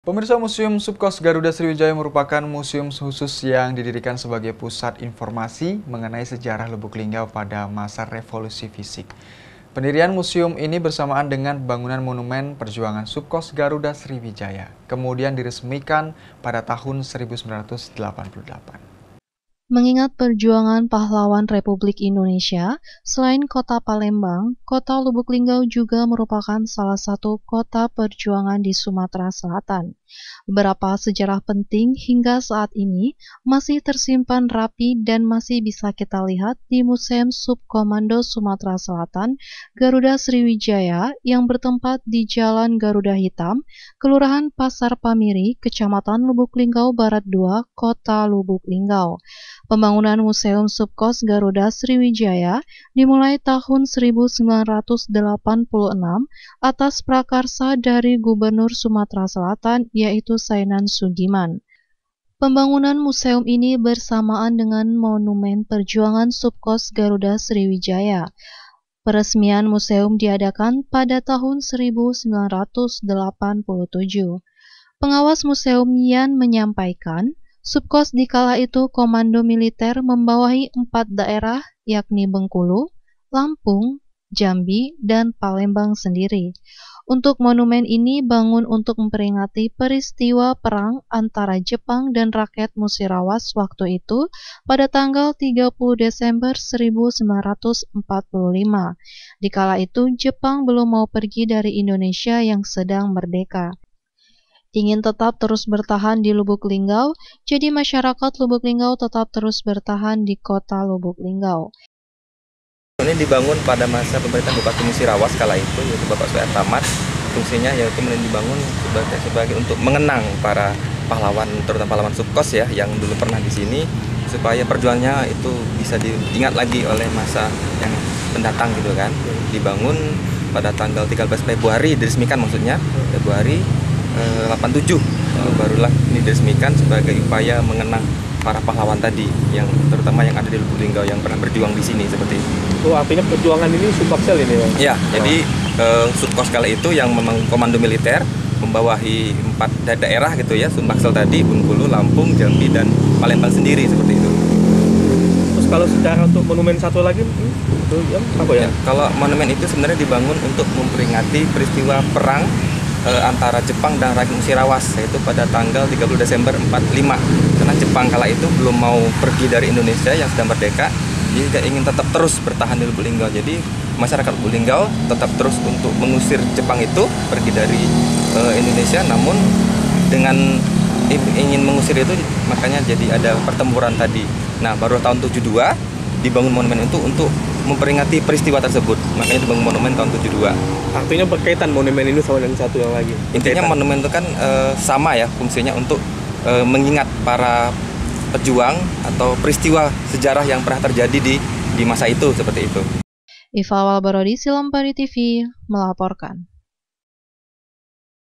Pemirsa, Museum Subkos Garuda Sriwijaya merupakan museum khusus yang didirikan sebagai pusat informasi mengenai sejarah Lubuk Linggau pada masa revolusi fisik. Pendirian museum ini bersamaan dengan bangunan monumen perjuangan Subkos Garuda Sriwijaya, kemudian diresmikan pada tahun 1988. Mengingat perjuangan pahlawan Republik Indonesia, selain kota Palembang, kota Lubuk Linggau juga merupakan salah satu kota perjuangan di Sumatera Selatan. Beberapa sejarah penting hingga saat ini masih tersimpan rapi dan masih bisa kita lihat di Museum Subkomando Sumatera Selatan Garuda Sriwijaya yang bertempat di Jalan Garuda Hitam, Kelurahan Pasar Pamiri, Kecamatan Lubuk Linggau Barat 2, Kota Lubuk Linggau. Pembangunan Museum Subkos Garuda Sriwijaya dimulai tahun 1986 atas prakarsa dari Gubernur Sumatera Selatan yaitu Sainan Sugiman. Pembangunan museum ini bersamaan dengan Monumen Perjuangan Subkos Garuda Sriwijaya. Peresmian museum diadakan pada tahun 1987. Pengawas museum Yan menyampaikan, Subkos di kala itu komando militer membawahi 4 daerah yakni Bengkulu, Lampung, Jambi, dan Palembang sendiri. Untuk monumen ini bangun untuk memperingati peristiwa perang antara Jepang dan rakyat Musirawas waktu itu pada tanggal 30 Desember 1945. Di kala itu Jepang belum mau pergi dari Indonesia yang sedang merdeka. Ingin tetap terus bertahan di Lubuk Linggau, jadi masyarakat Lubuk Linggau tetap terus bertahan di kota Lubuk Linggau. Ini dibangun pada masa pemerintahan Bupati Musirawas kala itu, yaitu Bapak Soeharto Tamat. Fungsinya yaitu dibangun sebagai untuk mengenang para pahlawan, terutama pahlawan Subkos ya, yang dulu pernah di sini, supaya perjuangannya itu bisa diingat lagi oleh masa yang mendatang gitu kan. Dibangun pada tanggal 13 Februari, diresmikan maksudnya, Februari 87 barulah ini diresmikan sebagai upaya mengenang para pahlawan tadi, yang terutama yang ada di Lubuk Linggau yang pernah berjuang di sini seperti itu. Oh, artinya perjuangan ini Subbaksel ini, Bang? Ya, jadi Subkos kala itu yang memang komando militer membawahi 4 daerah gitu ya, Subbaksel tadi, Bengkulu, Lampung, Jambi, dan Palembang sendiri seperti itu. Terus kalau secara untuk monumen satu lagi, itu apa ya? Kalau monumen itu sebenarnya dibangun untuk memperingati peristiwa perang antara Jepang dan rakyat Musirawas, yaitu pada tanggal 30 Desember 45. Karena Jepang kala itu belum mau pergi dari Indonesia yang sudah merdeka, jadi dia ingin tetap terus bertahan di Lubuk Linggau. Jadi masyarakat Lubuk Linggau tetap terus untuk mengusir Jepang itu pergi dari Indonesia, namun dengan ingin mengusir itu makanya jadi ada pertempuran tadi. Nah, baru tahun 72 dibangun monumen itu untuk memperingati peristiwa tersebut, makanya dibangun monumen tahun 72. Artinya berkaitan monumen ini sama dengan satu yang lagi? Intinya monumen itu kan sama ya fungsinya untuk mengingat para pejuang atau peristiwa sejarah yang pernah terjadi di masa itu, seperti itu. Iva Walbarodi, Silampari TV, melaporkan.